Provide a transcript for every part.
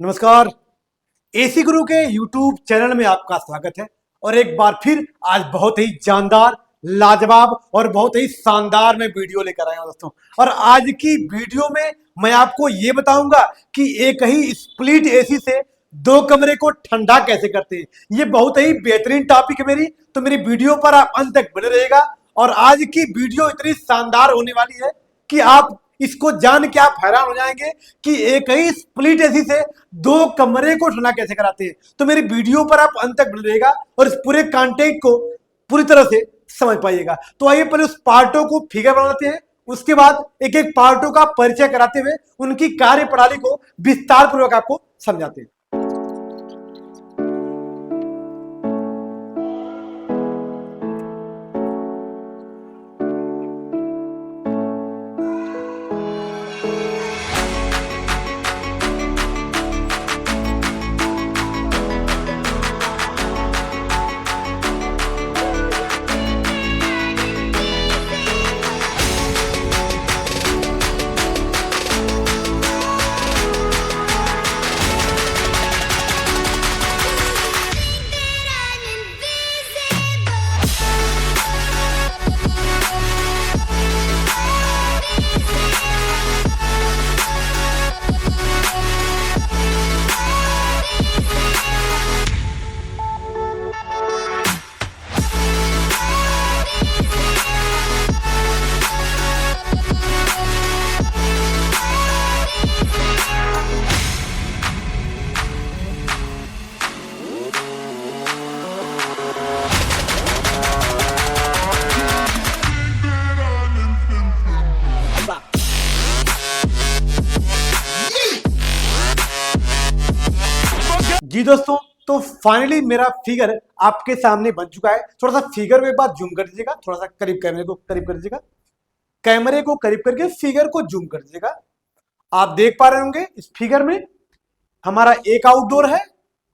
नमस्कार। एसी गुरु के YouTube channel में आपका स्वागत है। और एक बार फिर आज बहुत ही जानदार, लाजवाब और बहुत ही शानदार मैं वीडियो लेकर आया हूं दोस्तों। और आज की वीडियो में मैं आपको ये बताऊंगा कि एक ही स्प्लिट एसी से दो कमरे को ठंडा कैसे करते हैं। ये बहुत ही बेहतरीन टॉपिक है मेरी, तो मेरी वीडियो पर आप अंत तक बने रहेगा। और आज की वीडियो इतनी शानदार होने वाली है कि आप इसको जान के आप हैरान हो जाएंगे कि एक ही स्प्लिट एसी से दो कमरे को ठंडा कैसे कराते हैं। तो मेरी वीडियो पर आप अंत तक बने रहेगा और इस पूरे कंटेंट को पूरी तरह से समझ पाइएगा। तो आइए पहले उस पार्टों को फिगर बनाते हैं, उसके बाद एक एक पार्टों का परिचय कराते हुए उनकी कार्य प्रणाली को विस्तार पूर्वक आपको समझाते हैं। जी दोस्तों, तो फाइनली मेरा फिगर आपके सामने बन चुका है। थोड़ा सा फिगर को एक बार जूम कर दीजिएगा, थोड़ा सा करीब कैमरे को करीब कर दीजिएगा, कैमरे को करीब करके फिगर को जूम कर दीजिएगा। आप देख पा रहे होंगे इस फिगर में हमारा एक आउटडोर है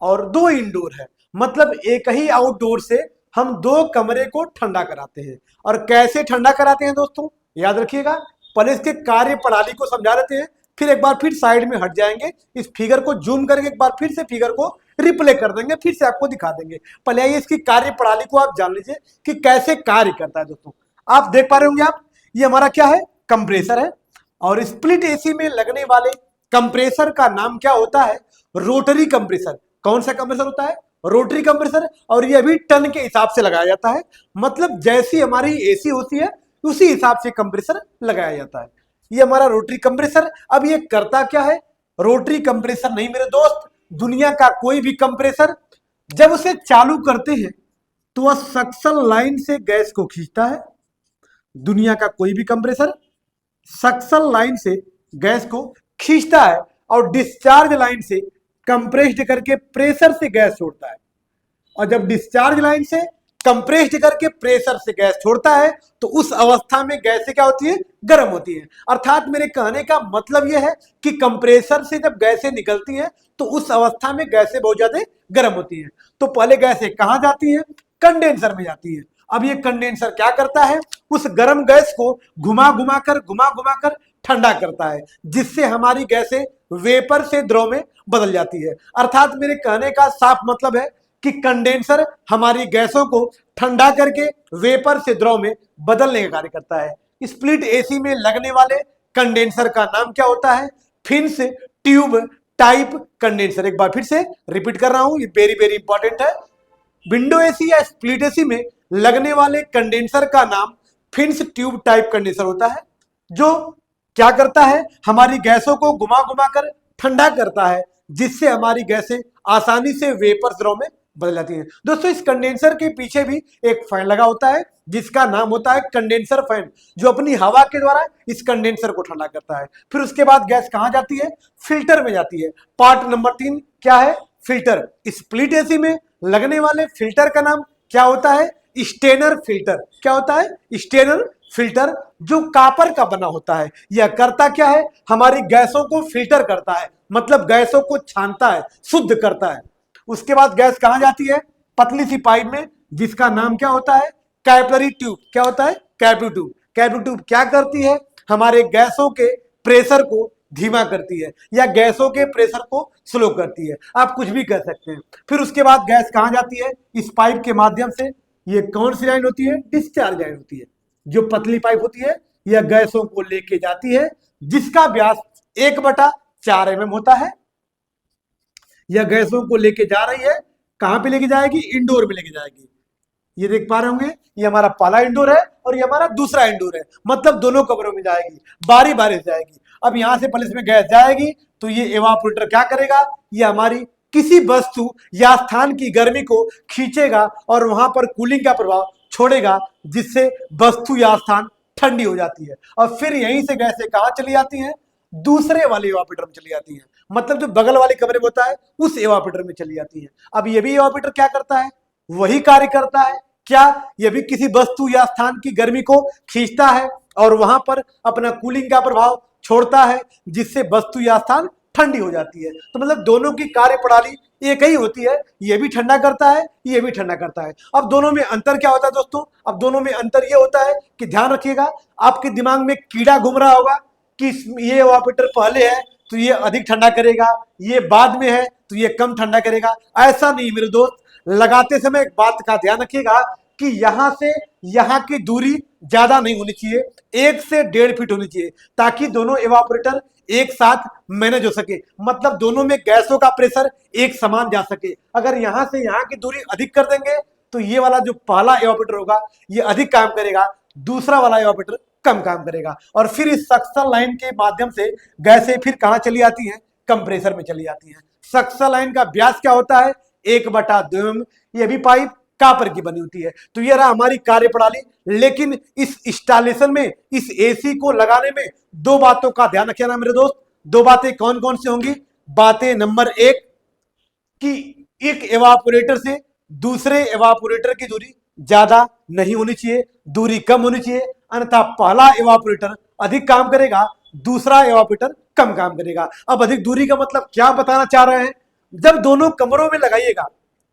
और दो इंडोर है। मतलब एक ही आउटडोर से हम दो कमरे को ठंडा कराते हैं। और कैसे ठंडा कराते हैं दोस्तों, याद रखिएगा। पहले इसके कार्य प्रणाली को समझा देते हैं, फिर एक बार फिर साइड में हट जाएंगे, इस फिगर को जूम करके एक बार फिर से फिगर को रिप्ले कर देंगे, फिर से आपको दिखा देंगे। पहले आइए इसकी कार्य प्रणाली को आप जान लीजिए कि कैसे कार्य करता है दोस्तों। आप देख पा रहे होंगे आप, ये हमारा क्या है, कंप्रेसर है। और स्प्लिट एसी में लगने वाले कंप्रेसर का नाम क्या होता है, रोटरी कंप्रेसर। कौन सा कंप्रेसर होता है, रोटरी कंप्रेसर। और ये भी टन के हिसाब से लगाया जाता है। मतलब जैसी हमारी एसी होती है उसी हिसाब से कंप्रेसर लगाया जाता है। ये हमारा रोटरी कंप्रेसर। अब ये करता क्या है, रोटरी कंप्रेसर नहीं मेरे दोस्त, दुनिया का कोई भी कंप्रेसर जब उसे चालू करते हैं तो वह सक्शन लाइन से गैस को खींचता है। दुनिया का कोई भी कंप्रेसर सक्शन लाइन से गैस को खींचता है और डिस्चार्ज लाइन से कंप्रेस्ड करके प्रेशर से गैस छोड़ता है। और जब डिस्चार्ज लाइन से कंप्रेस्ड करके प्रेशर से गैस छोड़ता है तो उस अवस्था में गैसें क्या होती है, गर्म होती है। अर्थात मेरे कहने का मतलब यह है कि कंप्रेसर से जब गैसें निकलती हैं तो उस अवस्था में गैसें बहुत ज्यादा गर्म होती हैं। तो पहले गैसें कहां जाती हैं, कंडेंसर में जाती है। अब ये कंडेंसर क्या करता है, उस गर्म गैस को घुमा घुमा कर ठंडा करता है, जिससे हमारी गैसें वेपर से द्रव में बदल जाती है। अर्थात मेरे कहने का साफ मतलब है कि कंडेंसर हमारी गैसों को ठंडा करके वेपर से द्रव में बदलने का कार्य करता है। स्प्लिट एसी में लगने वाले कंडेंसर का नाम क्या होता है, फिन्स ट्यूब टाइप कंडेंसर। एक बार फिर से रिपीट कर रहा हूं, ये वेरी वेरी इंपॉर्टेंट है। विंडो एसी या स्प्लिट एसी में लगने वाले कंडेंसर का नाम फिन्स ट्यूब टाइप कंडेंसर होता है, जो क्या करता है, हमारी गैसों को घुमा घुमा कर ठंडा करता है, जिससे हमारी गैसें आसानी से वेपर द्रव में बदल जाती है। दोस्तों, इस कंडेंसर के पीछे भी एक फैन लगा होता है जिसका नाम होता है कंडेंसर फैन, जो अपनी हवा के द्वारा इस कंडेंसर को ठंडा करता है। फिर उसके बाद गैस कहां जाती है, फिल्टर में जाती है। पार्ट नंबर 3 क्या है, फिल्टर। स्प्लिट एसी में लगने वाले फिल्टर का नाम क्या होता है, स्टेनर फिल्टर। क्या होता है, स्टेनर फिल्टर, जो कापर का बना होता है। यह करता क्या है, हमारी गैसों को फिल्टर करता है, मतलब गैसों को छानता है, शुद्ध करता है। उसके बाद गैस कहां जाती है, पतली सी पाइप में, जिसका नाम क्या होता है, कैपिलरी ट्यूब। क्या होता है, कैपिलरी ट्यूब। कैपिलरी ट्यूब क्या करती है, हमारे गैसों के प्रेशर को धीमा करती है या गैसों के प्रेशर को स्लो करती है, आप कुछ भी कह सकते हैं। फिर उसके बाद गैस कहाँ जाती है? इस पाइप के माध्यम से। ये कौन सी लाइन होती है? डिस्चार्ज लाइन होती है। जो पतली पाइप होती है यह गैसों को लेके जाती है, जिसका व्यास 1/4 mm होता है। यह गैसों को लेके जा रही है, कहां पे लेके जाएगी? इंडोर में लेके जाएगी। ये देख पा रहे होंगे, ये हमारा पहला इंडोर है और ये हमारा दूसरा इंडोर है, मतलब दोनों कमरों में जाएगी, बारी बारी से जाएगी। अब यहां से पहले इसमें गैस जाएगी तो ये एवापोरेटर क्या करेगा? ये हमारी किसी वस्तु या स्थान की गर्मी को खींचेगा और वहां पर कूलिंग का प्रभाव छोड़ेगा, जिससे वस्तु या स्थान ठंडी हो जाती है। और फिर यहीं से गैसें कहां चली जाती हैं? दूसरे वाले एवापोरेटर में चली जाती हैं, मतलब जो बगल वाले कमरे में होता है उस एवापोरेटर में चली जाती हैं। अब ये भी एवापोरेटर क्या करता है? वही कार्य करता है। क्या? ये भी किसी वस्तु या स्थान की गर्मी को खींचता है और वहां पर अपना कूलिंग का प्रभाव छोड़ता है, जिससे वस्तु या स्थान ठंडी हो जाती है। तो मतलब दोनों की कार्य प्रणाली एक ही होती है, ये भी ठंडा करता है, ये भी ठंडा करता है। अब दोनों में अंतर क्या होता है दोस्तों? अब दोनों में अंतर ये होता है कि ध्यान रखिएगा, आपके दिमाग में कीड़ा घूम रहा होगा कि ये एवापोरेटर पहले है तो ये अधिक ठंडा करेगा, ये बाद में है तो ये कम ठंडा करेगा। ऐसा नहीं मेरे दोस्त, लगाते समय एक बात का ध्यान रखिएगा कि यहां से यहां की दूरी ज्यादा नहीं होनी चाहिए, 1 से 1.5 फीट होनी चाहिए, ताकि दोनों एवापोरेटर एक साथ मैनेज हो सके, मतलब दोनों में गैसों का प्रेशर एक समान जा सके। अगर यहां से यहां की दूरी अधिक कर देंगे तो ये वाला जो पहला एवापोरेटर होगा ये अधिक काम करेगा, दूसरा वाला एवापोरेटर कम काम करेगा। और फिर इस सक्शन लाइन के माध्यम से गैसें फिर कहां चली आती हैं? कंप्रेसर में चली जाती हैं। सक्शन लाइन का व्यास क्या होता है? 1/2 mm। ये भी पाइप कापर की बनी होती है। तो ये रहा हमारी कार्य प्रणाली। लेकिन इस इंस्टॉलेशन में, इस एसी को लगाने में दो बातों का ध्यान रखिएगा मेरे दोस्त। दो बातें कौन कौन सी होंगी? बातें नंबर 1 कि एक एवापोरेटर से दूसरे एवापोरेटर की दूरी ज्यादा नहीं होनी चाहिए, दूरी कम होनी चाहिए, अन्यथा पहला एवापोरेटर अधिक काम करेगा, दूसरा एवापोरेटर कम काम करेगा। अब अधिक दूरी का मतलब क्या बताना चाह रहे हैं? जब दोनों कमरों में लगाइएगा,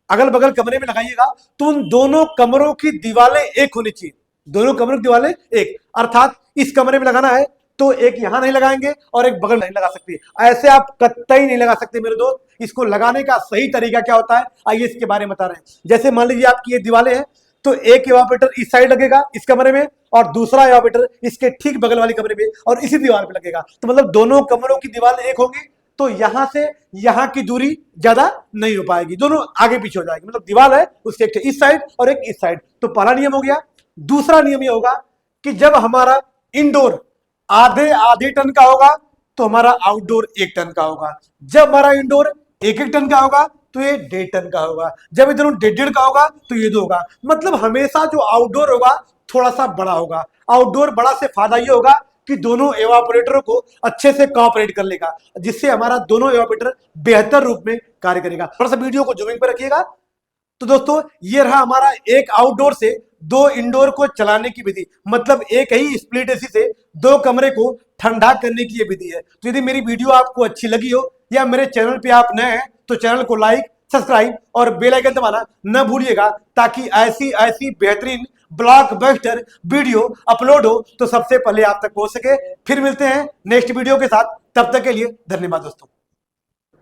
अगल बगल कमरे में लगाइएगा, तो उन दोनों कमरों की दीवारें एक होनी चाहिए। दोनों कमरों की दीवारें एक, अर्थात इस कमरे में लगाना है तो एक यहां नहीं लगाएंगे और एक बगल नहीं लगा सकते, ऐसे आप कतई नहीं लगा सकते मेरे दोस्त। इसको लगाने का सही तरीका क्या होता है, आइए इसके बारे में बता रहे हैं। जैसे मान लीजिए आपकी ये दीवारें हैं, तो एक एवापोरेटर इस साइड लगेगा इस कमरे में और दूसरा एवापोरेटर इसके ठीक बगल वाले कमरे में और इसी दीवार पे लगेगा। तो मतलब दोनों कमरों की दीवारें एक होगी, तो यहां से यहां की दूरी ज्यादा नहीं हो पाएगी, दोनों आगे पीछे हो जाएगी। मतलब दीवार है उसके एक इस साइड और एक इस साइड, तो पहला नियम हो गया। दूसरा नियम यह होगा कि जब हमारा इंडोर आधे आधे टन का होगा तो हमारा आउटडोर 1 टन का होगा। जब हमारा इंडोर 1 टन का होगा तो ये 1.5 टन का होगा। जब इधर 1.5 का होगा तो ये 2 होगा। मतलब हमेशा जो आउटडोर होगा थोड़ा सा बड़ा होगा। आउटडोर बड़ा से फायदा ये होगा कि दोनों एवापोरेटरों को अच्छे से कोऑपरेट कर लेगा, जिससे हमारा दोनों एवापोरेटर बेहतर रूप में कार्य करेगा। थोड़ा सा वीडियो को जूमिंग पर रखिएगा। तो दोस्तों ये रहा हमारा एक आउटडोर से 2 इंडोर को चलाने की विधि, मतलब एक ही स्प्लिट एसी से 2 कमरे को ठंडा करने की ये विधि है। तो यदि मेरी वीडियो आपको अच्छी लगी हो या मेरे चैनल पे आप नए हैं तो चैनल को लाइक, सब्सक्राइब और बेल आइकन दबाना न भूलिएगा, ताकि ऐसी ऐसी बेहतरीन ब्लॉकबस्टर वीडियो अपलोड हो तो सबसे पहले आप तक पहुंच सके। फिर मिलते हैं नेक्स्ट वीडियो के साथ, तब तक के लिए धन्यवाद दोस्तों।